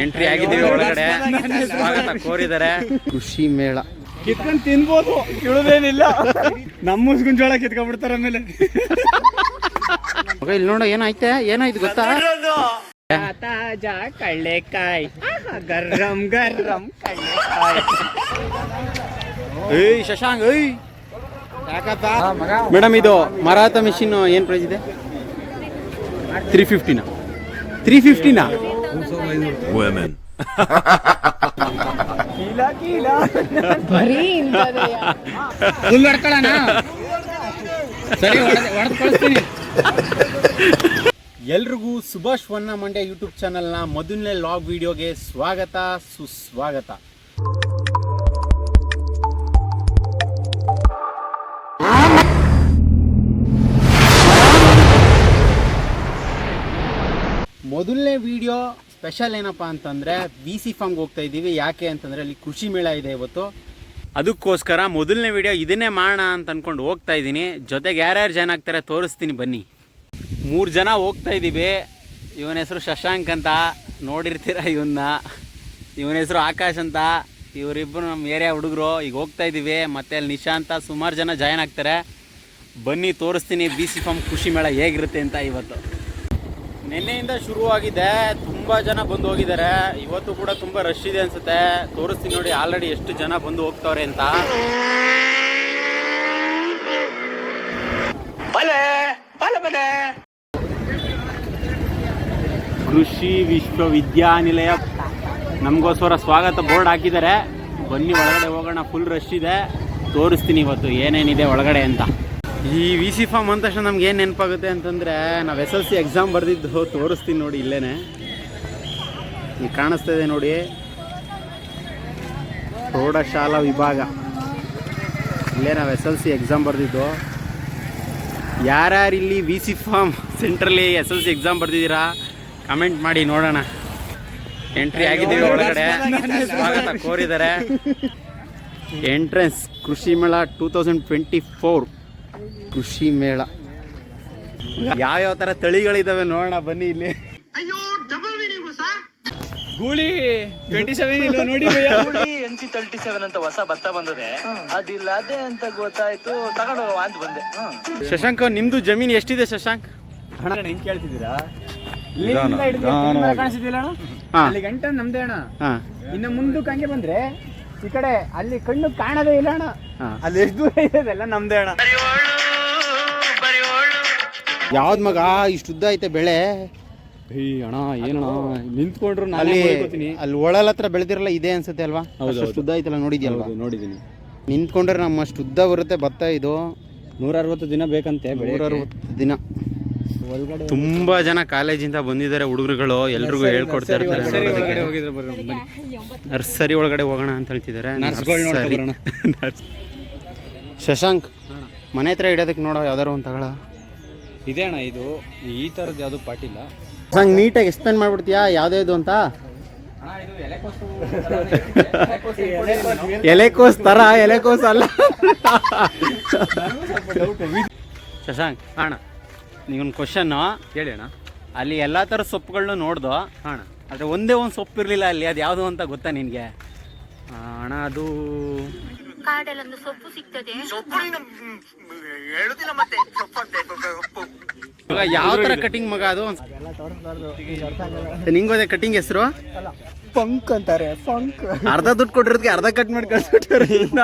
Entry ಆಗಿದ್ದೀವಿ ಒಳಗಡೆ. ಸ್ವಾಗತ ಕೋರಿದ್ದಾರೆ. ಕೃಷಿ ಮೇಳ ಕಿತ್ಕೊಂಡ್ ತಿನ್ಬೋದು, ಇಳುದೇನಿಲ್ಲ. ನಮ್ಮ ಮುಸ್ಗುಂಜೋಳ ಕಿತ್ಕೊಂಡ್ಬಿಡ್ತಾರ ಆಮೇಲೆ. ಇಲ್ಲಿ ನೋಡ ಏನಾಯ್ತು ಗೊತ್ತಾ? ತಾಜಾ ಕಳ್ಳೆಕಾಯಿ, ಗರಂ ಗರಂ ಕಳ್ಳೆಕಾಯಿ. ಏಯ್ ಶಶಾಂಕ್, ಮೇಡಮ್ ಇದು ಮರಾಠ ಮಿಷಿನ್ ಏನ್ ಪ್ರೈಸ್ ಇದೆ? 350 Women. ಎಲ್ರಿಗೂ ಸುಭಾಷ್ ವನ್ನ ಮಂಡ್ಯ ಯೂಟ್ಯೂಬ್ ಚಾನಲ್ನ ಮೊದಲನೇ ಲಾಗ್ ವಿಡಿಯೋಗೆ ಸ್ವಾಗತ ಸುಸ್ವಾಗತ. ಮೊದಲನೇ ವಿಡಿಯೋ ಸ್ಪೆಷಲ್ ಏನಪ್ಪ ಅಂತಂದರೆ VC ಫಾರ್ಮ್ಗೆ ಹೋಗ್ತಾ ಇದ್ದೀವಿ. ಯಾಕೆ ಅಂತಂದರೆ ಅಲ್ಲಿ ಕೃಷಿ ಮೇಳ ಇದೆ ಇವತ್ತು. ಅದಕ್ಕೋಸ್ಕರ ಮೊದಲನೇ ವಿಡಿಯೋ ಇದನ್ನೇ ಮಾಡೋಣ ಅಂತ ಅಂದ್ಕೊಂಡು ಹೋಗ್ತಾ ಇದ್ದೀನಿ. ಜೊತೆಗೆ ಯಾರ್ಯಾರು ಜನ ಆಗ್ತಾರೆ ತೋರಿಸ್ತೀನಿ ಬನ್ನಿ. 3 ಜನ ಹೋಗ್ತಾ ಇದ್ದೀವಿ. ಇವನ ಹೆಸರು ಶಶಾಂಕ್ ಅಂತ ನೋಡಿರ್ತೀರ ಇವನ ಹೆಸರು ಆಕಾಶ್ ಅಂತ. ಇವರಿಬ್ಬರು ನಮ್ಮ ಏರಿಯಾ ಹುಡುಗರು. ಈಗ ಹೋಗ್ತಾ ಇದ್ದೀವಿ. ಮತ್ತು ಅಲ್ಲಿ ನಿಶಾ ಅಂತ ಸುಮಾರು ಜನ ಜಾಯ್ನ್ ಆಗ್ತಾರೆ. ಬನ್ನಿ ತೋರಿಸ್ತೀನಿ VC ಫಾರ್ಮ್ ಕೃಷಿ ಮೇಳ ಹೇಗಿರುತ್ತೆ ಅಂತ. ಇವತ್ತು ನಿನ್ನೆಯಿಂದ ಶುರುವಾಗಿದೆ, ತುಂಬ ಜನ ಬಂದು ಹೋಗಿದ್ದಾರೆ. ಇವತ್ತು ಕೂಡ ತುಂಬ ರಶ್ ಇದೆ ಅನ್ಸುತ್ತೆ. ತೋರಿಸ್ತೀನಿ ನೋಡಿ ಆಲ್ರೆಡಿ ಎಷ್ಟು ಜನ ಬಂದು ಹೋಗ್ತವ್ರೆ ಅಂತ. ಕೃಷಿ ವಿಶ್ವವಿದ್ಯಾನಿಲಯ ನಮಗೋಸ್ಕರ ಸ್ವಾಗತ ಬೋರ್ಡ್ ಹಾಕಿದ್ದಾರೆ. ಬನ್ನಿ ಒಳಗಡೆ ಹೋಗೋಣ. ಫುಲ್ ರಶ್ ಇದೆ. ತೋರಿಸ್ತೀನಿ ಇವತ್ತು ಏನೇನಿದೆ ಒಳಗಡೆ ಅಂತ. ಈ VC ಫಾರ್ಮ್ ಅಂದ ತಕ್ಷಣ ನಮ್ಗೆ ಏನು ನೆನಪಾಗುತ್ತೆ ಅಂತಂದರೆ ನಾವು SLC ಎಕ್ಸಾಮ್ ಬರೆದಿದ್ದು. ತೋರಿಸ್ತೀನಿ ನೋಡಿ ಇಲ್ಲೇನೆ. ಈಗ ಕಾಣಿಸ್ತಾ ಇದೆ ನೋಡಿ, ಪ್ರೌಢಶಾಲಾ ವಿಭಾಗ. ಇಲ್ಲೇ ನಾವು SLC ಎಕ್ಸಾಮ್ ಬರೆದಿದ್ದು. ಯಾರ್ಯಾರು ಇಲ್ಲಿ VC ಫಾರ್ಮ್ ಸೆಂಟ್ರಲ್ಲಿ SLC ಎಕ್ಸಾಮ್ ಬರೆದಿದ್ದೀರಾ ಕಮೆಂಟ್ ಮಾಡಿ ನೋಡೋಣ. ಎಂಟ್ರಿ ಆಗಿದ್ದೀವಿ ಒಳಗಡೆ. ಸ್ವಾಗತ ಕೋರಿದ್ದಾರೆ. ಎಂಟ್ರೆನ್ಸ್ ಕೃಷಿ ಮೇಳ 2024 ಕೃಷಿ ಮೇಳ. ಯಾವ್ಯಾವ ಥರ ತಳಿಗಳಿದ್ದಾವೆ ನೋಡೋಣ ಬನ್ನಿ. ಇಲ್ಲಿ ಗೂಳಿ 27 ನೋಡಿ. NC37 ಅಂತ ಹೊಸ ಭತ್ತ ಬಂದದೆ, ಅದಿಲ್ಲ ಅದೇ ಅಂತ ಗೊತ್ತಾಯ್ತು, ತಗೊಂಡು ಅಂತ ಬಂದೆ. ಶಶಾಂಕ್, ನಿಮ್ದು ಜಮೀನು ಎಷ್ಟಿದೆ ಶಶಾಂಕ್? ಹಣ ಹೆಂಗ್ ಕೇಳ್ತಿದ್ದೀರಾ? ಕಾಣಿಸಿದಿಲ್ಲ ಅಣ್ಣ, ಅಲ್ಲಿ ಗಂಟ ನಮ್ದೇ ಅಣ್ಣ. ಇನ್ನು ಮುಂದಕ್ಕೆ ಹಂಗೆ ಬಂದ್ರೆ ಈ ಕಡೆ ಅಲ್ಲಿ ಕಣ್ಣು ಕಾಣದೇ ಇಲ್ಲ ಅಣ್ಣ. ಅಲ್ಲಿ ಎಷ್ಟು ದೂರ ಇದೆ ಎಲ್ಲ ನಮ್ದೇ ಅಣ್ಣ. ಯಾವ್ದು ಮಗ ಇಷ್ಟು ಉದ್ದ ಐತೆ ಬೆಳೆ? ಅಣ್ಣ ಏನಣ್ಣ ನಿಂತ್ಕೊಂಡ್ರು ಅಲ್ಲಿ ಒಳಲ್ ಹತ್ರ ಬೆಳೆದಿರಲ್ಲ ಇದೆ ಅನ್ಸುತ್ತೆ ಅಲ್ವಾ? ಅಷ್ಟು ಉದ್ದ ಐತಲ್ಲ, ನೋಡಿದ್ಯಲ್ವಾ? ನೋಡಿದೀನಿ. ನಿಂತ್ಕೊಂಡ್ರೆ ನಮ್ಮಷ್ಟು ಉದ್ದ ಬರುತ್ತೆ ಭತ್ತ. ಇದು 160 ದಿನ ಬೇಕಂತೆ. 160 ದಿನ. ಒಳಗಡೆ ತುಂಬಾ ಜನ ಕಾಲೇಜಿಂದ ಬಂದಿದ್ದಾರೆ ಹುಡುಗರುಗಳು. ಎಲ್ರಿಗೂ ಹೇಳ್ಕೊಡ್ತಾ ಇರ್ತಾರೆ. ನರ್ಸರಿ ಒಳಗಡೆ ಹೋಗೋಣ ಅಂತ ಹೇಳ್ತಿದ್ದಾರೆ. ಶಶಾಂಕ್, ಮನೆ ಹತ್ರ ಇಡೋದಕ್ಕೆ ನೋಡೋ ಯಾವ್ದಾರು ಒಂದು ತಗೊಳ. ಇದೆ ಅಣ್ಣ, ಇದು ಈ ಥರದ್ದು ಯಾವುದು ಪಾಟಿಲ್ಲ. ಶಶಾಂಕ್ ನೀಟಾಗಿ ಎಕ್ಸ್ಪ್ಲೇನ್ ಮಾಡ್ಬಿಡ್ತೀಯಾ ಯಾವ್ದು ಅಂತ? ಎಲೆಕೋಸ್ ತರ, ಎಲೆಕೋಸ್ ಅಲ್ಲ. ಶಶಾಂಕ್ ಅಣ್ಣ, ನೀವೊಂದು ಕ್ವಶನ್ ಹೇಳಿ ಅಣ್ಣ. ಅಲ್ಲಿ ಎಲ್ಲ ಥರ ಸೊಪ್ಪುಗಳನ್ನ ನೋಡ್ದು ಅಣ್ಣ, ಆದರೆ ಒಂದೇ ಒಂದು ಸೊಪ್ಪು ಇರಲಿಲ್ಲ ಅಲ್ಲಿ. ಅದು ಯಾವುದು ಅಂತ ಗೊತ್ತಾ ನಿನಗೆ? ಅಣ್ಣ ಅದು ಕಾಡಲ್ಲೊಂದು ಸೊಪ್ಪು ಸಿಗ್ತದೆ. ಯಾವ ಥರ ಕಟಿಂಗ್ ಮಗ ಅದು? ನಿಂಗೋದೆ ಕಟಿಂಗ್ ಹೆಸರು? ಫಂಕ್ ಅಂತಾರೆ. ಫಂಕ್. ಅರ್ಧ ದುಡ್ಡು ಕೊಟ್ಟಿರೋದಕ್ಕೆ ಅರ್ಧ ಕಟ್ ಮಾಡಿ ಕಳ್ಸ್ಬಿಟ್ಟಾರೆ.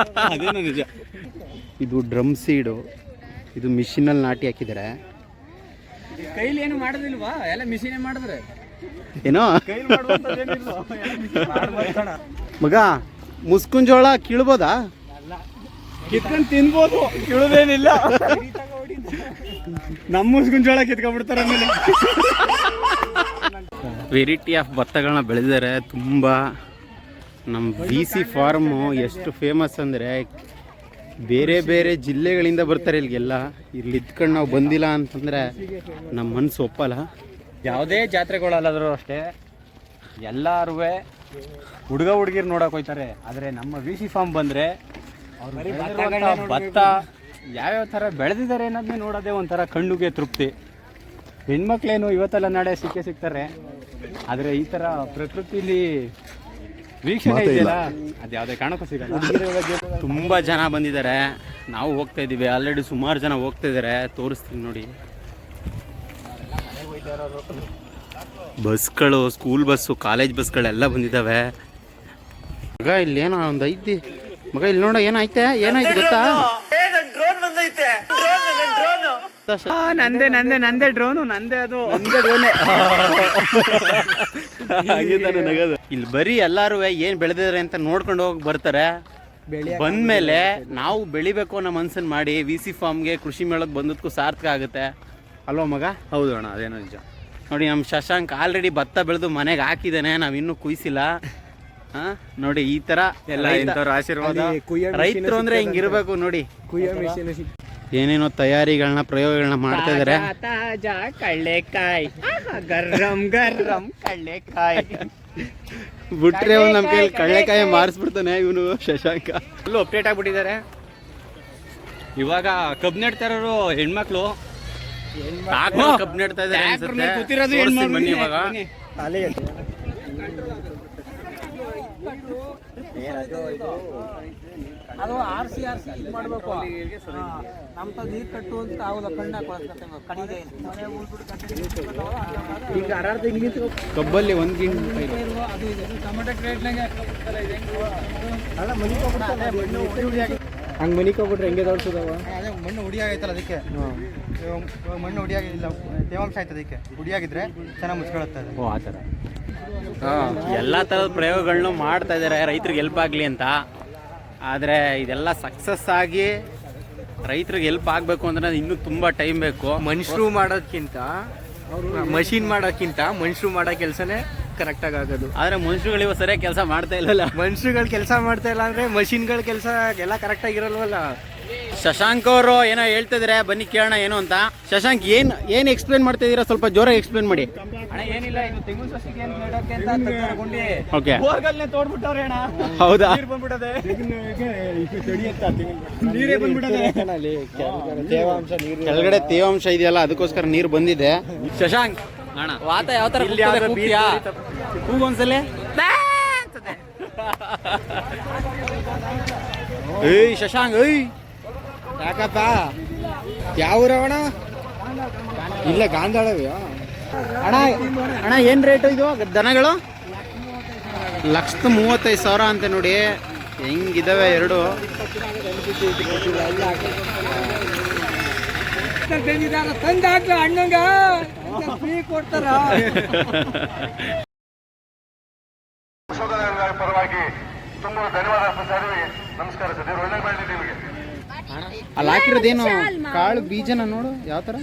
ಅದೇನೋ ನಿಜ. ಇದು ಡ್ರಮ್ ಸೀಡು. ಇದು ಮಿಷಿನಲ್ಲಿ ನಾಟಿ ಹಾಕಿದ್ದಾರೆ. ಕೈಲಿ ಏನು ಮಾಡೋದಿಲ್ವಾ? ಎಲ್ಲ ಮಿಷಿನೇ ಮಾಡಿದ್ರೆ ಏನೋ ಮಗ ಮುಸ್ಕುಂಜೋಳ ಕೀಳ್ಬೋದಾ? ಕಿತ್ಕೊಂಡ್ ತಿನ್ಬೋದು, ಇಳುದೇನಿಲ್ಲ. ನಮ್ಮ ಮುಸ್ಕುಂಜೋಳ ಕಿತ್ಕೊಂಡ್ಬಿಡ್ತಾರ ಆಮೇಲೆ. ವೆರೈಟಿ ಆಫ್ ಭತ್ತಗಳನ್ನ ಬೆಳೆದಿದ್ದಾರೆ ತುಂಬ. ನಮ್ಮ VC ಫಾರ್ಮು ಎಷ್ಟು ಫೇಮಸ್ ಅಂದರೆ ಬೇರೆ ಬೇರೆ ಜಿಲ್ಲೆಗಳಿಂದ ಬರ್ತಾರೆ ಇಲ್ಲಿಗೆಲ್ಲ. ಇಲ್ಲಿ ಇದ್ಕೊಂಡು ನಾವು ಬಂದಿಲ್ಲ ಅಂತಂದರೆ ನಮ್ಮ ಮನಸ್ಸು ಒಪ್ಪಲ್ಲ. ಯಾವುದೇ ಜಾತ್ರೆಗಳಲ್ಲಾದರೂ ಅಷ್ಟೇ ಎಲ್ಲರೂ ಹುಡುಗ ಹುಡುಗಿರು ನೋಡೋಕೆ ಹೋಗ್ತಾರೆ. ಆದರೆ ನಮ್ಮ VC ಫಾರ್ಮ್ ಬಂದರೆ ಅವ್ರು ಭತ್ತ ಯಾವ್ಯಾವ ಥರ ಬೆಳೆದಿದ್ದಾರೆ ಅನ್ನೋದನ್ನೇ ನೋಡೋದೇ ಒಂಥರ ಕಣ್ಣುಗೆ ತೃಪ್ತಿ. ಹೆಣ್ಮಕ್ಳೇನು ಇವತ್ತೆಲ್ಲ ನಾಳೆ ಸಿಕ್ಕೇ ಸಿಗ್ತಾರೆ. ಆದರೆ ಈ ಥರ ಪ್ರಕೃತಿಲಿ ವೀಕ್ಷಣೆ ಇದೆಯಲ್ಲ ಅದು ಯಾವುದೇ ಕಾರಣಕ್ಕೂ ಸಿಗಲ್ಲ. ತುಂಬ ಜನ ಬಂದಿದ್ದಾರೆ, ನಾವು ಹೋಗ್ತಾ ಇದ್ದೀವಿ. ಆಲ್ರೆಡಿ ಸುಮಾರು ಜನ ಹೋಗ್ತಾ ಇದ್ದಾರೆ, ತೋರಿಸ್ತೀನಿ ನೋಡಿ. ಬಸ್ಗಳು, ಸ್ಕೂಲ್ ಬಸ್ಸು, ಕಾಲೇಜ್ ಬಸ್ಗಳೆಲ್ಲ ಬಂದಿದ್ದಾವೆ. ಮಗ ಇಲ್ಲೇನೋ ಒಂದು ಐತಿ, ಮಗ ಇಲ್ಲಿ ನೋಡ ಏನಾಯ್ತೆ, ಏನಾಯ್ತು ಗೊತ್ತಾ? ನಂದೇ ಡ್ರೋನು, ನಂದೇ ಅದು. ಇಲ್ಲಿ ಬರೀ ಎಲ್ಲಾರು ಏನ್ ಬೆಳೆದಿದ್ದಾರೆ ಅಂತ ನೋಡ್ಕೊಂಡು ಹೋಗಿ ಬರ್ತಾರೆ. ಬಂದ್ಮೇಲೆ ನಾವು ಬೆಳಿಬೇಕು ಅನ್ನೋ ಮನ್ಸನ್ ಮಾಡಿ VC ಫಾರ್ಮ್ಗೆ, ಕೃಷಿ ಮೇಳಕ್ಕೆ ಬಂದದಕ್ಕೂ ಸಾರ್ಥಕ ಆಗುತ್ತೆ ಅಲ್ವಾ ಮಗ? ಹೌದು ಅಣ್ಣ, ಅದೇನೋ ನಿಜ. ನೋಡಿ ನಮ್ಮ ಶಶಾಂಕ್ ಆಲ್ರೆಡಿ ಭತ್ತ ಬೆಳೆದು ಮನೆಗೆ ಹಾಕಿದ್ದಾನೆ, ನಾವಿನ್ನೂ ಕುಯ್ಸಿಲ್ಲ. ನೋಡಿ ಈ ತರ ಎಲ್ಲ ಇಂಥವ್ರ ಆಶೀರ್ವಾದ. ರೈತರು ಅಂದ್ರೆ ಹಿಂಗಿರ್ಬೇಕು ನೋಡಿ. ಏನೇನೋ ತಯಾರಿಗಳನ್ನ, ಪ್ರಯೋಗಗಳನ್ನ ಮಾಡ್ತಾ ಇದಾರೆ. ಕಳ್ಳೆಕಾಯಿ, ಗರ್ರಂ ಗರ್ರಂ ಕಳ್ಳೆಕಾಯಿ ಬಿಟ್ರೆ ಒಂದ್ ನಮ್ ಕೈಯಲ್ಲಿ ಕಳ್ಳೆಕಾಯಿ ಮಾರಿಸ್ಬಿಡ್ತಾನೆ ಇವನು ಶಶಾಂಕ. Full update ಆಗ್ಬಿಟ್ಟಿದ್ದಾರೆ. ಇವಾಗ ಕಬ್ಬು ನೆಡ್ತಾ ಇರೋರು ಹೆಣ್ಮಕ್ಳು, ಕಬ್ಬು ನೆಡ್ತಾ ಇದ್ದಾರೆ. ಕೂತಿರೋದು ಬನ್ನಿ ಇವಾಗ. ಅದು ಆರ್ಸಿ ಮಾಡಬೇಕು. ನಮ್ಮ ನೀರು ಕಟ್ಟು ಅಂತ ಆಗೋಲ್ಲ, ಕಣ್ಣ ಕಡಿದೆ ಈಗ ಅರಾರ್ಧ ಹಿಂಗೆ ಕಬ್ಬಲ್ಲಿ ಒಂದು ಗಿಂಟ್ ಅದು ಇದೆ ಟೊಮೆಟೊ ರೇಟ್ನಾಗೆ ಅಲ್ಲ ಮನಿಕೋಗ್ಬಿಟ್ರೆ ಹಂಗೆ ಮನಿಕೋಗ್ಬಿಟ್ರೆ ಹೆಂಗೆ ದೊಡ್ಸದವ? ಅದೇ ಮಣ್ಣು ಹುಡಿಯಾಗೈತಲ್ಲ ಅದಕ್ಕೆ. ಮಣ್ಣು ಹುಡಿಯಾಗಿಲ್ಲ, ತೇವಾಂಶ ಆಯ್ತು ಅದಕ್ಕೆ. ಹುಡಿಯಾಗಿದ್ರೆ ಚೆನ್ನಾಗಿ ಮುಚ್ಕೊಳುತ್ತೆ ಅದು. ಓ ಆ ಥರ. ಎಲ್ಲ ಥರದ ಪ್ರಯೋಗಗಳನ್ನೂ ಮಾಡ್ತಾ ಇದ್ದಾರೆ ರೈತರಿಗೆ ಹೆಲ್ಪ್ ಆಗಲಿ ಅಂತ. ಆದರೆ ಇದೆಲ್ಲ ಸಕ್ಸಸ್ ಆಗಿ ರೈತರಿಗೆ ಹೆಲ್ಪ್ ಆಗಬೇಕು ಅಂದ್ರೆ ಇನ್ನೂ ತುಂಬ ಟೈಮ್ ಬೇಕು. ಮನುಷ್ಯರು ಮಾಡೋದಕ್ಕಿಂತ ಮಷಿನ್ ಮಾಡೋಕ್ಕಿಂತ ಮನುಷ್ಯರು ಮಾಡೋ ಕೆಲಸನೇ ಕರೆಕ್ಟಾಗಿ ಆಗೋದು. ಆದರೆ ಮನುಷ್ಯರುಗಳು ಸರಿಯಾಗಿ ಕೆಲಸ ಮಾಡ್ತಾ ಇಲ್ಲಲ್ಲ. ಮನುಷ್ಯರುಗಳು ಕೆಲಸ ಮಾಡ್ತಾ ಇಲ್ಲ ಅಂದರೆ ಮಷಿನ್ಗಳ ಕೆಲಸ ಎಲ್ಲ ಕರೆಕ್ಟಾಗಿರಲ್ವಲ್ಲ. ಶಶಾಂಕ್ ಅವರು ಏನೋ ಹೇಳ್ತಾ ಇದಾರೆ, ಬನ್ನಿ ಕೇಳೋಣ ಏನು ಅಂತ. ಶಶಾಂಕ್ ಏನು ಎಕ್ಸ್ಪ್ಲೇನ್ ಮಾಡ್ತಾ ಇದೀರಾ? ಸ್ವಲ್ಪ ಜೋರಾಗಿ ಎಕ್ಸ್ಪ್ಲೇನ್ ಮಾಡಿ. ಅಣ್ಣ ಏನಿಲ್ಲ, ಇದು ತೆಂಗಿನ ಸಸಿಗೆ ಅಂತ ನೆಡೋಕೆ ಅಂತ ತಗೊಂಡು ಓಕೆ, ಬೋರ್ಗಲ್ನೇ ತೋಡ್ಬಿಟ್ಟವ್ರೆ ಅಣ್ಣ. ಹೌದಾ? ನೀರು ಬಂದ್ಬಿಟ್ಟದೆ, ನೀರೇ ಬಂದ್ಬಿಟ್ಟದೆ. ತೇವಾಂಶ ನೀರು ಕೆಳಗಡೆ ತೇವಾಂಶ ಇದೆಯಲ್ಲ, ಅದಕ್ಕೋಸ್ಕರ ನೀರು ಬಂದಿದೆ. ಶಶಾಂಕ್ ಅಣ್ಣ, ವಾತ ಯಾವ ತರ ಕೂಗೊಂದ್ಸಲೆ? ಏಯ್ ಶಶಾಂಕ್, ಏಯ್ ಯಾಕಪ್ಪ? ಯಾವ ಊರವಣ? ಇಲ್ಲ ಗಾಂಧಾಳವಿ ಅಣ್ಣ. ಅಣ್ಣ ಏನ್ ರೇಟು ಇದು ದನಗಳು? 1,35,000 ಅಂತ ನೋಡಿ. ಹೆಂಗಿದಾವೆ ಎರಡು. ತಂದಾಕ್ಲ ಅಣ್ಣಂಗ ಫ್ರೀ ಕೊಡ್ತಾರ. ಪರವಾಗಿ ತುಂಬ ಧನ್ಯವಾದ ಸರ್. ನಮಸ್ಕಾರ ಸರ್, ಒಳ್ಳೆ ಮಾಡಿ ನಿಮಗೆ. ಅಲ್ಲಿ ಹಾಕಿರೋದೇನು ಕಾಳು ಬೀಜನ ನೋಡು ಯಾವ ತರ.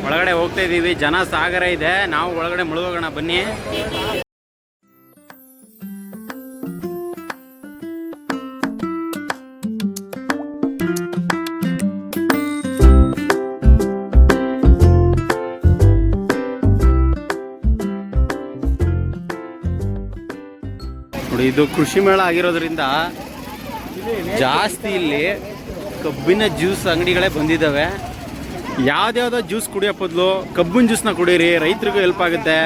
ಒಳಗಡೆ ಹೋಗ್ತಾ ಇದೀವಿ, ಜನ ಸಾಗರ ಇದೆ. ನಾವು ಒಳಗಡೆ ಮುಳುಗೋಗೋಣ ಬನ್ನಿ. ನೋಡಿ, ಇದು ಕೃಷಿ ಮೇಳ ಆಗಿರೋದ್ರಿಂದ ಜಾಸ್ತಿ ಇಲ್ಲಿ ಕಬ್ಬಿನ ಜ್ಯೂಸ್ ಅಂಗಡಿಗಳೇ ಬಂದಿದ್ದಾವೆ. ಯಾವ್ದ್ಯಾವ್ದೋ ಜ್ಯೂಸ್ ಕುಡಿಯೋ ಬದಲು ಕಬ್ಬಿನ ಜ್ಯೂಸ್ನ ಕುಡೀರಿ, ರೈತರಿಗೂ ಹೆಲ್ಪ್ ಆಗುತ್ತೆ.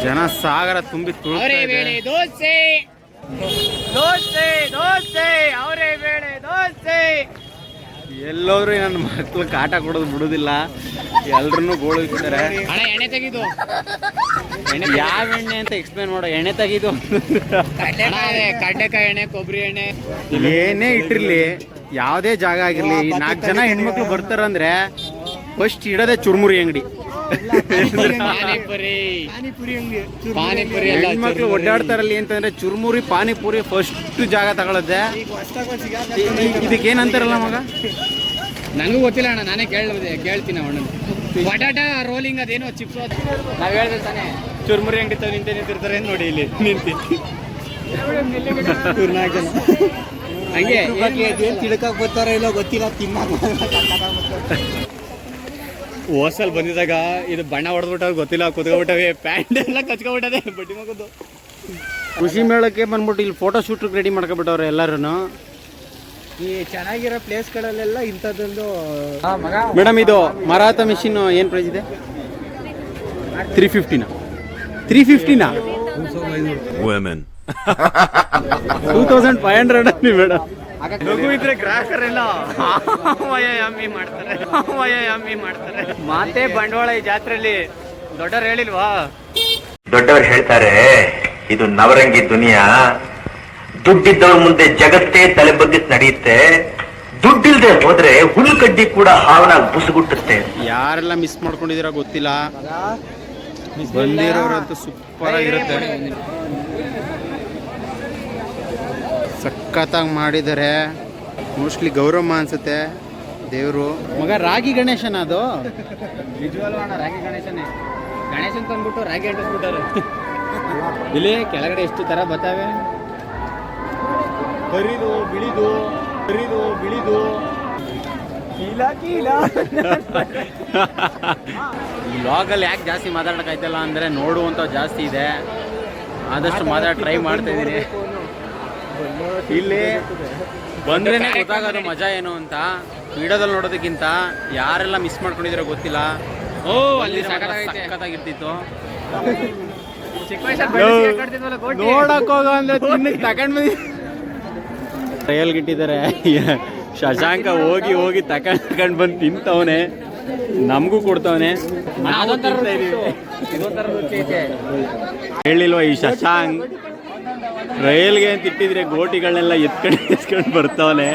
ಜನ ಸಾಗರ ತುಂಬಿ ತುಳುಕ್ತಾ ಇದೆ. ದೋಸೆ ದೋಸೆ ದೋಸೆ ಅವರೇ ಬೇಳೆ ದೋಸೆ. ಎಲ್ಲೋದ್ರು ನನ್ನ ಮಕ್ಳು ಕಾಟ ಕೊಡೋದು ಬಿಡುದಿಲ್ಲ, ಎಲ್ರನ್ನೂ ಗೋಳಿಸ್ತಾರೆ. ಅಣ್ಣ ಎಣ್ಣೆ ತೆಗಿದು, ಯಾವ ಎಣ್ಣೆ ಅಂತ ಎಕ್ಸ್ಪ್ಲೇನ್ ಮಾಡೋ. ಎಣ್ಣೆ ತೆಗಿದು ಕಡ್ಲೆಕಾಯಿ ಎಣ್ಣೆ, ಕೊಬ್ಬರಿ ಎಣ್ಣೆ, ಏನೇ ಇಟ್ಟಿರ್ಲಿ, ಯಾವುದೇ ಜಾಗ ಆಗಿರ್ಲಿ, 4 ಜನ ಹೆಣ್ಮಕ್ಳು ಬರ್ತಾರಂದ್ರೆ ಫಸ್ಟ್ ಇಡೋದೇ ಚುರ್ಮುರಿ ಅಂಗಡಿ. ಪಾನಿಪುರಿ ಹೆಣ್ಮಕ್ಳು ಓಡಾಡ್ತಾರಲ್ಲಿ ಅಂತಂದ್ರೆ ಚುರ್ಮುರಿ, ಪಾನಿಪುರಿ ಫಸ್ಟ್ ಜಾಗ ತಗೊಳತ್ತೆ. ಇದಕ್ಕೇನಂತಾರಲ್ಲ ಮಗ? ನಂಗೂ ಗೊತ್ತಿಲ್ಲ ಅಣ್ಣ, ನಾನೇ ಕೇಳ್ತೀನಿ ಅಣ್ಣ. ಬಟಾಟ ರೋಲಿಂಗ್ ಅದೇನೋ ಚಿಪ್ಸ್ ನಾವ್ ಹೇಳ್ದೆ ತಾನೆ. ಚುರ್ಮುರಿ ಅಂಗಡಿ ತಾವ್ ನಿಂತಿರ್ತಾರೆ ನೋಡಿ, ಇಲ್ಲಿ ನಿಂತಿ ಹಂಗೆ ತಿಳ್ಕಕ್ ಬರ್ತಾರ ಇಲ್ಲ ಗೊತ್ತಿಲ್ಲ. ಹೋಸಲ್ ಬಂದಿದಾಗ ಇದು ಬಣ್ಣ ಹೊಡೆದ್ಬಿಟ್ಟವ್ ಗೊತ್ತಿಲ್ಲ, ಕುತ್ಕೊಬಿಟ್ಟವೆ, ಪ್ಯಾಂಟ್ ಎಲ್ಲ ಕಚ್ಕೊಬಿಟ್ಟದೆ ಬಡ್ಡಿ ಮಗದ್ದು. ಕೃಷಿ ಮೇಳಕ್ಕೆ ಬಂದ್ಬಿಟ್ಟು ಇಲ್ಲಿ ಫೋಟೋ ಶೂಟ್ ರೆಡಿ ಮಾಡ್ಕೊಬಿಟ್ಟವ್ರೆ ಎಲ್ಲರೂ. ಈ ಚೆನ್ನಾಗಿರೋ ಪ್ಲೇಸ್ಗಳಲ್ಲೆಲ್ಲ ಇಂಥದ್ದೊಂದು. ಮೇಡಮ್, ಇದು ಮರಾಠ ಮಿಷಿನ್ ಏನು ಪ್ರೈಸ್ ಇದೆ? 350ನ 350ನಾ? Women. 2500 ಅನ್ನಿ ಮೇಡಮ್. ಲಘು ಇದ್ರೆ ಗ್ರಾಹಕರೆಲ್ಲ ಮಾಡ್ತಾರೆ. ಮಾತೇ ಬಂಡವಾಳ ಈ ಜಾತ್ರೆಯಲ್ಲಿ. ದೊಡ್ಡವ್ರು ಹೇಳಿಲ್ವಾ? ದೊಡ್ಡವರು ಹೇಳ್ತಾರೆ ಇದು ನವರಂಗಿ ದುನಿಯಾ, ದುಡ್ಡಿದ್ದವ್ರ ಮುಂದೆ ಜಗತ್ತೇ ತಲೆ ಬಗ್ಗಿಸಿ ನಡೆಯುತ್ತೆ, ದುಡ್ಡಿಲ್ದೆ ಹೋದ್ರೆ ಹುಲ್ಲುಕಡ್ಡಿ ಕೂಡ ಹಾವನಾಗಿ ಬುಸುಗುಟ್ಟುತ್ತೆ. ಯಾರೆಲ್ಲ ಮಿಸ್ ಮಾಡ್ಕೊಂಡಿದ್ದೀರಾ ಗೊತ್ತಿಲ್ಲ, ಬಂದಿರೋರಂತೂ ಸೂಪರ್ ಆಗಿರುತ್ತೆ. ಸಖತ್ತಾಗಿ ಮಾಡಿದ್ದಾರೆ. ಮೋಸ್ಟ್ಲಿ ಗೌರಮ್ಮ ಅನ್ಸುತ್ತೆ ದೇವರು. ಮಗ ರಾಗಿ ಗಣೇಶನ ಅದು? ನಿಜವಲ್ವ ರಾಗಿ ಗಣೇಶನೇ. ಗಣೇಶನ್ ತಂದ್ಬಿಟ್ಟು ರಾಗಿ ಅಂಟಿಸ್ಬಿಟ್ಟಾರೆ. ಇಲ್ಲಿ ಕೆಳಗಡೆ ಎಷ್ಟು ತರ ಬರ್ತವೆ, ಕರಿದು ಬಿಳಿದು ಬ್ಲಾಗಲ್ಲಿ ಯಾಕೆ ಜಾಸ್ತಿ ಮಾತಾಡೋಕ್ಕಾಯ್ತಲ್ಲ ಅಂದರೆ ನೋಡುವಂಥ ಜಾಸ್ತಿ ಇದೆ, ಆದಷ್ಟು ಟ್ರೈ ಮಾಡ್ತಾ ಇದ್ದೀನಿ. ಇಲ್ಲಿ ಬಂದ್ರೇ ಗೊತ್ತಾಗೋದು ಮಜಾ ಏನು ಅಂತ. ವಿಡಿಯೋದಲ್ಲಿ ನೋಡೋದಕ್ಕಿಂತ ಯಾರೆಲ್ಲ ಮಿಸ್ ಮಾಡ್ಕೊಂಡಿದ್ದೀರೋ ಗೊತ್ತಿಲ್ಲ. ಅಲ್ಲಿ ಸಖತ್ತಾಗಿರ್ತಿತ್ತು. ನೋಡಕ್ ಹೋಗೋ ಅಂದ್ರೆ ತಿನ್ನಕ್ಕೆ ತಗೊಂಡ್ ಬಂದಿ ರೈಲ್ ಗಿಟ್ಟಿದ್ದಾರೆ. ಶಶಾಂಕ ಹೋಗಿ ತಗೊಂಡ್ ಬಂದು ತಿಂತವನೆ, ನಮಗೂ ಕೊಡ್ತವನೆ. ಹೇಳಿಲ್ವ ಈ ಶಶಾಂಕ್ ರೈಲ್ಗೆ ಅಂತ ಇಟ್ಟಿದ್ರೆ ಗೋಟಿಗಳನ್ನೆಲ್ಲ ಎತ್ಕೊಂಡು ಬರ್ತವನೆ.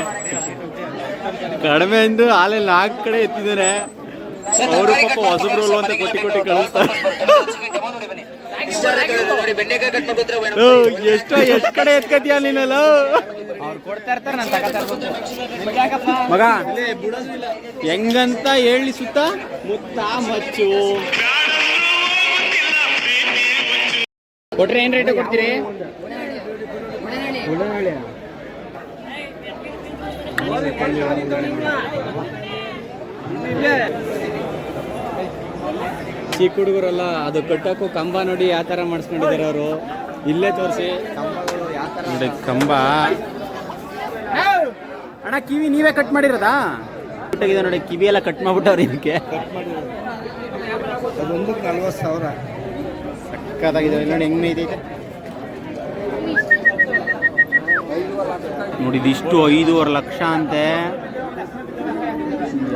ಕಡಿಮೆ ಅಂದು ಹಾಲೆಲ್ಲ 4 ಕಡೆ ಎತ್ತಿದ್ದಾರೆ. ಅವರು ಪಾಪ ಹೊಸಬ್ರು ಅಂತ ಕೊಟ್ಟಿ ಕಳಿಸ್ತಾರೆ. ಎಷ್ಟು ಕಡೆ ಎತ್ಕತಿಯ ನೀನಲ್ಲ ಮಗ, ಹೆಂಗಂತ ಹೇಳಿ ಸುತ್ತ ಮುತ್ತ ಮಚ್ಚು ಕೊಟ್ರೆ ಏನ್ ರೇಟ್ ಕೊಡ್ತೀರಿ? ಚಿಕ್ಕ ಹುಡುಗರಲ್ಲ, ಅದು ಕಟ್ಟಕ್ಕೂ ಕಂಬ ನೋಡಿ ಯಾವ ತರ ಮಾಡಿಸ್ಕೊಂಡಿದ್ದಾರೆ ಅವರು. ಇಲ್ಲೇ ತೋರಿಸಿ ನೋಡಿ ಕಂಬ. ಅಣ್ಣ ಕಿವಿ ನೀವೇ ಕಟ್ ಮಾಡಿರೋದಾ? ನೋಡಿ ಕಿವಿ ಎಲ್ಲ ಕಟ್ ಮಾಡ್ಬಿಟ್ಟವ್ರಿ. ಇದಕ್ಕೆ ಅದೊಂದಕ್ಕೆ 40,000. ಸಕ್ಕತ್ತಾಗಿದೆ ನೋಡಿ ಹೆಂಗ್ ಐತೈತೆ ನೋಡಿ. ಇದಿಷ್ಟು 5.5 ಲಕ್ಷ ಅಂತೆ.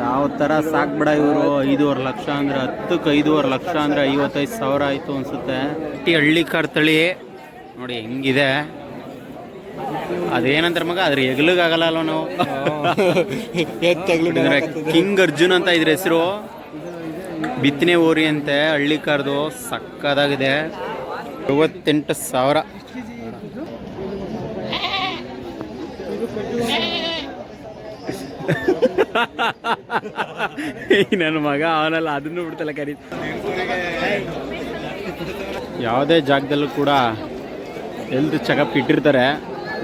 ಯಾವ ಥರ ಸಾಕ್ಬಿಡ ಇವರು. 5.5 ಲಕ್ಷ ಅಂದರೆ 10ಕ್ಕೆ 5.5 ಲಕ್ಷ ಅಂದರೆ 55,000 ಆಯಿತು ಅನಿಸುತ್ತೆ. ಹಳ್ಳಿ ಕಾರ್ ತಳಿ ನೋಡಿ ಹೆಂಗಿದೆ. ಅದೇನಂತಾರೆ ಮಗ, ಅದ್ರ ಎಗ್ಲಿಗಾಗಲ್ಲ ಅಲ್ವ ನಾವು. ಕಿಂಗ್ ಅರ್ಜುನ್ ಅಂತ ಇದ್ರ ಹೆಸರು. ಬಿತ್ತನೆ ಓರಿ ಅಂತೆ ಹಳ್ಳಿ ಕಾರ್ದು. ಸಕ್ಕದಾಗಿದೆ. 58,000. ನನ್ನ ಮಗ ಅವನಲ್ಲ, ಅದನ್ನು ಬಿಡ್ತಲ್ಲ ಕರೀ. ಯಾವುದೇ ಜಾಗದಲ್ಲೂ ಕೂಡ ಹೆಲ್ತ್ ಚೆಕಪ್ ಇಟ್ಟಿರ್ತಾರೆ,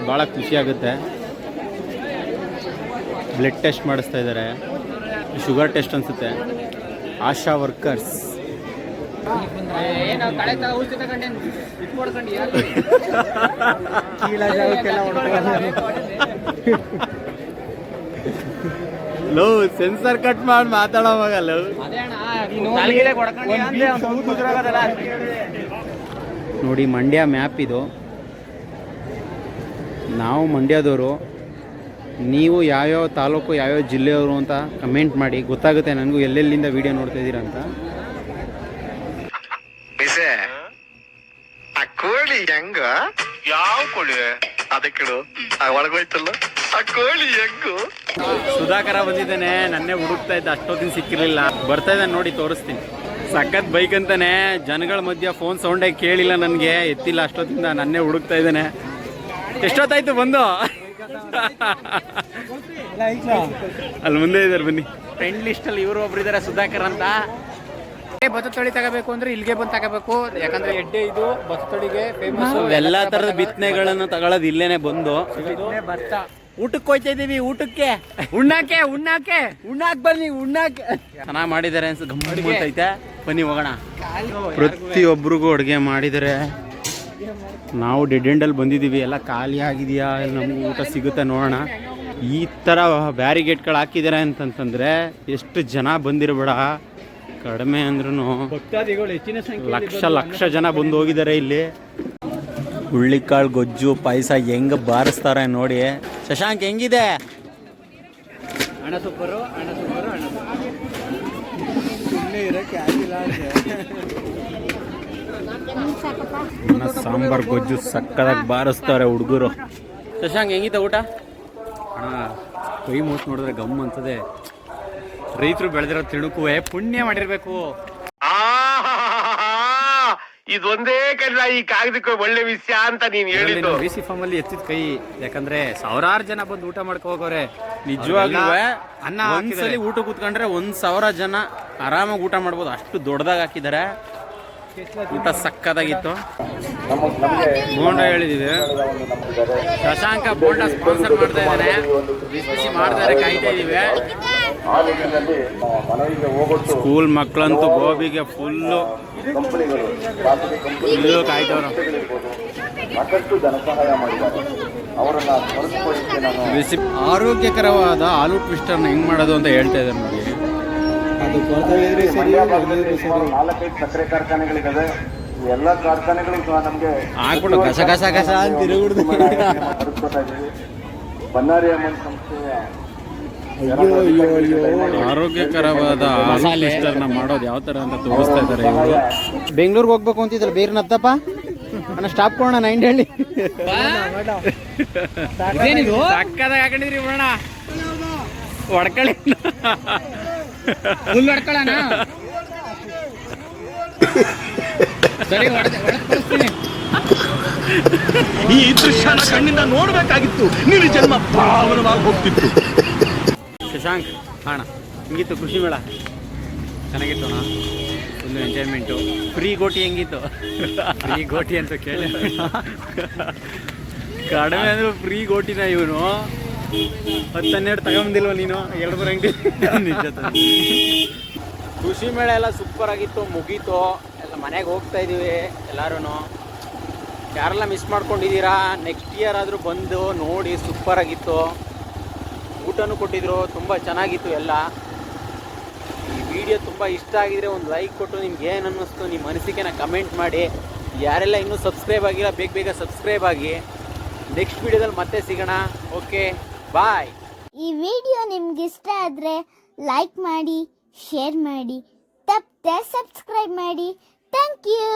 ಭಾಳ ಖುಷಿ ಆಗುತ್ತೆ. ಬ್ಲಡ್ ಟೆಸ್ಟ್ ಮಾಡಿಸ್ತಾ ಇದ್ದಾರೆ, ಶುಗರ್ ಟೆಸ್ಟ್ ಅನಿಸುತ್ತೆ. ಆಶಾ ವರ್ಕರ್ಸ್ ಲೋ ಸೆನ್ಸರ್ ಕಟ್ ಮಾಡಿ ಮಾತಾಡೋ ಮಗ. ನೋಡಿ ಮಂಡ್ಯ ಮ್ಯಾಪ್ ಇದು. ನಾವು ಮಂಡ್ಯದವರು. ನೀವು ಯಾವ್ಯಾವ ತಾಲೂಕು ಯಾವ್ಯಾವ ಜಿಲ್ಲೆಯವರು ಅಂತ ಕಮೆಂಟ್ ಮಾಡಿ, ಗೊತ್ತಾಗುತ್ತೆ ನನಗೂ ಎಲ್ಲೆಲ್ಲಿಂದ ವಿಡಿಯೋ ನೋಡ್ತಾ ಇದ್ದೀರಾ ಅಂತ. ಆ ಕೋಳಿ ಹೆಂಗ? ಯಾವ ಕೋಳಿ? ಅದಕ್ಕೆ ಒಳಗೋಯ್ತಲ್ಲ ಆ ಕೋಳಿ ಹೆಂಗು. ಸುಧಾಕರ ಬಂದಿದ್ದಾನೆ, ನನ್ನೇ ಹುಡುಕ್ತಾ ಇದ್ದ, ಅಷ್ಟೊತ್ತಿನ ಸಿಕ್ಕಿರಲಿಲ್ಲ. ಬರ್ತಾ ಇದ್ದಾನೆ ನೋಡಿ, ತೋರಿಸ್ತೀನಿ. ಸಖತ್ ಬೈಕ್ ಅಂತಾನೆ. ಜನಗಳ ಮಧ್ಯ ಫೋನ್ ಸೌಂಡೇ ಕೇಳಿಲ್ಲ ನನಗೆ, ಎತ್ತಿಲ್ಲ ಅಷ್ಟೊತ್ತಿಂದ. ನನ್ನೇ ಹುಡುಕ್ತಾ ಇದ್ದಾನೆ. ಎಷ್ಟೊತ್ತಾಯ್ತು ಬಂದು? ಅಲ್ಲಿ ಮುಂದೆ ಇದ್ದಾರೆ, ಬನ್ನಿ. ಫ್ರೆಂಡ್ ಲಿಸ್ಟಲ್ಲಿ ಇವರು ಒಬ್ರು ಇದ್ದಾರೆ, ಸುಧಾಕರ್ ಅಂತ. ಭತ್ತ ತಳಿ ತಗೋಬೇಕು ಅಂದ್ರೆ ಇಲ್ಲಿಗೆ ಬಂದು ತಗೋಬೇಕು, ಯಾಕಂದ್ರೆ ಎಡ್ಡೆ ಇದು ಭತ್ತ ತಳಿಗೆ ಫೇಮಸ್. ಎಲ್ಲ ತರದ ಬಿತ್ತನೆಗಳನ್ನು ತಗೊಳ್ಳೋದು ಇಲ್ಲೇನೆ ಬಂದು. ಭತ್ತ ಊಟಕ್ಕೆ ಹೋಯ್ತಾ ಇದೀವಿ, ಊಟಕ್ಕೆ ಉಣ್ಣಾಕ್ ಬನ್ನಿ, ಉಣ್ಣಾಕೆ ಚೆನ್ನಾಗಿ ಮಾಡಿದ್ದಾರೆ ಅನ್ಸ. ಗಮ್ಮತ್ತೈತೆ, ಬನ್ನಿ ಹೋಗೋಣ. ಪ್ರತಿಯೊಬ್ಬರಿಗೂ ಅಡುಗೆ ಮಾಡಿದ್ದಾರೆ. ನಾವು ಡೆಡ್ ಎಂಡಲ್ಲಿ ಬಂದಿದ್ದೀವಿ, ಎಲ್ಲ ಖಾಲಿ ಆಗಿದೆಯಾ, ಎಲ್ಲ ನಮ್ಗೆ ಊಟ ಸಿಗುತ್ತೆ ನೋಡೋಣ. ಈ ಥರ ಬ್ಯಾರಿಗೇಟ್ಗಳು ಹಾಕಿದ್ದಾರೆ ಅಂತಂತಂದರೆ ಎಷ್ಟು ಜನ ಬಂದಿರಬೇಡ, ಕಡಿಮೆ ಅಂದ್ರೂ ಭಕ್ತಾದಿಗಳು ಹೆಚ್ಚಿನ ಸಂಖ್ಯೆ ಲಕ್ಷ ಜನ ಬಂದು ಹೋಗಿದ್ದಾರೆ ಇಲ್ಲಿ. ಹುಳ್ಳಿಕಾಳು ಗೊಜ್ಜು ಪಾಯಸ ಹೆಂಗೆ ಬಾರಿಸ್ತಾರೆ ನೋಡಿ. ಶಶಾಂಕ್ ಹೆಂಗಿದೆ? ಹಣ ಸೂಪರು. ಸುಮ್ಮನೆ ಇರೋಕ್ಕೆ ಆಗಿಲ್ಲ ಅನ್ನ ಸಾಂಬಾರ್ ಗೊಜ್ಜು ಸಕ್ಕದಾಗಿ ಬಾರಿಸ್ತಾರೆ ಹುಡುಗರು. ಶಶಾಂಕ್ ಹೆಂಗಿದೆ ಊಟ? ಅಣ್ಣ ಕೈ ಮೂಸ್ ನೋಡಿದ್ರೆ ಗಮ್ ಅಂತದೆ. ರೈತರು ಬೆಳೆದಿರೋ ತಿಳುಕುವೆ ಪುಣ್ಯ ಮಾಡಿರ್ಬೇಕು. ಇದೊಂದೇ ಕಲ್ಲ ಈ ಕಾಗದಕ್ಕೆ ಒಳ್ಳೆ ವಿಷಯ ಅಂತ ನೀನ್ ಹೇಳಿದ್ದು. ವಿ.ಸಿ. ಫಾರ್ಮ್ ಅಲ್ಲಿ ಎತ್ತಿದ ಕೈ. ಯಾಕಂದ್ರೆ ಸಾವಿರಾರು ಜನ ಬಂದು ಊಟ ಮಾಡ್ಕೊ ಹೋಗೋರೆ. ನಿಜವಾಗ್ಲೂ ಅನ್ನ ಒಂದ್ಸಲಿ ಊಟ ಕೂತ್ಕೊಂಡ್ರೆ 1,000 ಜನ ಆರಾಮಾಗಿ ಊಟ ಮಾಡ್ಬೋದು. ಅಷ್ಟು ದೊಡ್ಡದಾಗಿ ಹಾಕಿದ್ದಾರೆ. ಊಟ ಸಕ್ಕದಾಗಿತ್ತು. ಬೋಂಡ ಹೇಳಿದೀವಿ. ಶಶಾಂಕ ಬೋಂಡ ಸ್ಪಾನ್ಸರ್ ಮಾಡ್ತಾ ಇದ್ದಾರೆ. ಬಿಸಿ ಮಾಡ್ತಾರೆ, ಕಾಯ್ತಾ ಇದೀವಿ. School ಮಕ್ಕಳಂತೂ ಗೋಬಿಗೆ full ಕಾಯ್ತವ್ರು. ಬಿಸಿ ಆರೋಗ್ಯಕರವಾದ ಆಲೂ ಟ್ವಿಸ್ಟರ್ನ ಹೆಂಗ್ ಮಾಡೋದು ಅಂತ ಹೇಳ್ತಾ ಇದ್ದಾರೆ ನೋಡಿ. ಅದು ಬರ್ತಾ ಸರಿ 4-5 ಸಕ್ಕರೆ ಕಾರ್ಖಾನೆಗಳಿದ್ದಾವೆ. ಎಲ್ಲ ಕಾರ್ಖಾನೆಗಳಿಗೂ ನಮಗೆ ಆಗ್ಬಿಡು ಗಸ ಗಸ ಗಸ ಅಂತ ತಿರುಗಿಡ್ದು. ಬನ್ನಾರಿ ಅಮ್ಮನ್ ಸಂಸ್ಥೆಯ ಆರೋಗ್ಯಕರವಾದ ಆಲೂ ಟ್ವಿಸ್ಟರ್ನ ಮಾಡೋದು ಯಾವ ತರ ಅಂತ ತೋರಿಸ್ತಾ ಇದ್ದಾರೆ ಇವರು. ಬೆಂಗಳೂರಿಗೆ ಹೋಗ್ಬೇಕು ಅಂತಿದ್ರು ಬೇರೆ ನತ್ತಪ್ಪ ಅಣ್ಣ ಸ್ಟಾಪ್ ಕೊಡೋಣ 9 ಹೇಳಿ. ಸಕ್ಕದಾಗ ಹಾಕೊಂಡಿದ್ರಿ ಬಿಡೋಣ ಹೊಡ್ಕೊಳ್ಳಿ. ಫುಲ್ ಹೊಡ್ಕೊಳ್ಳೋಣ. ಸರಿ ಈ ದೃಶ್ಯನ ಕಣ್ಣಿಂದ ನೋಡ್ಬೇಕಾಗಿತ್ತು. ನಿನ್ನ ಜನ್ಮ ಪಾವನವಾಗಿ ಹೋಗ್ತಿತ್ತು. ಶಶಾಂಕ್ ಅಣ್ಣ ಹಿಂಗಿತ್ತು ಕೃಷಿ ಮೇಳ? ಚೆನ್ನಾಗಿತ್ತು ಅಣ್ಣ, ಒಂದು ಎಂಜಾಯ್ಮೆಂಟು. ಫ್ರೀ ಗೋಟಿ ಹೆಂಗಿತ್ತು? ಈ ಗೋಟಿ ಅಂತ ಕೇಳಿ ಕಡಿಮೆ ಅಂದ್ರು ಫ್ರೀ ಗೋಟಿನ ಇವನು 10-12 ತಗೊಂಬಂದಿಲ್ವ ನೀನು? 2 ಅಂಗಡಿ. ನಿಜ. ಕೃಷಿ ಮೇಳ ಎಲ್ಲ ಸೂಪರ್ ಆಗಿತ್ತು, ಮುಗೀತು. ಎಲ್ಲ ಮನೆಗೆ ಹೋಗ್ತಾ ಇದೀವಿ ಎಲ್ಲರೂ. ಯಾರೆಲ್ಲ ಮಿಸ್ ಮಾಡ್ಕೊಂಡಿದ್ದೀರಾ ನೆಕ್ಸ್ಟ್ ಇಯರ್ ಆದರೂ ಬಂದು ನೋಡಿ. ಸೂಪರ್ ಆಗಿತ್ತು, ಊಟನೂ ಕೊಟ್ಟಿದ್ರು, ತುಂಬ ಚೆನ್ನಾಗಿತ್ತು ಎಲ್ಲ. ಈ ವಿಡಿಯೋ ತುಂಬ ಇಷ್ಟ ಆಗಿದ್ರೆ ಒಂದು ಲೈಕ್ ಕೊಟ್ಟು ನಿಮ್ಗೆ ಏನು ಅನ್ನಿಸ್ತು ನಿಮ್ಮ ಅನಿಸಿಕೆನ ಕಮೆಂಟ್ ಮಾಡಿ. ಯಾರೆಲ್ಲ ಇನ್ನೂ ಸಬ್ಸ್ಕ್ರೈಬ್ ಆಗಿಲ್ಲ ಬೇಗ ಸಬ್ಸ್ಕ್ರೈಬ್ ಆಗಿ. ನೆಕ್ಸ್ಟ್ ವಿಡಿಯೋದಲ್ಲಿ ಮತ್ತೆ ಸಿಗೋಣ. Okay bye. ಈ ವಿಡಿಯೋ ನಿಮ್ಗೆ ಇಷ್ಟ ಆದರೆ ಲೈಕ್ ಮಾಡಿ, ಶೇರ್ ಮಾಡಿ, ತಪ್ಪದೆ ಸಬ್ಸ್ಕ್ರೈಬ್ ಮಾಡಿ. Thank you.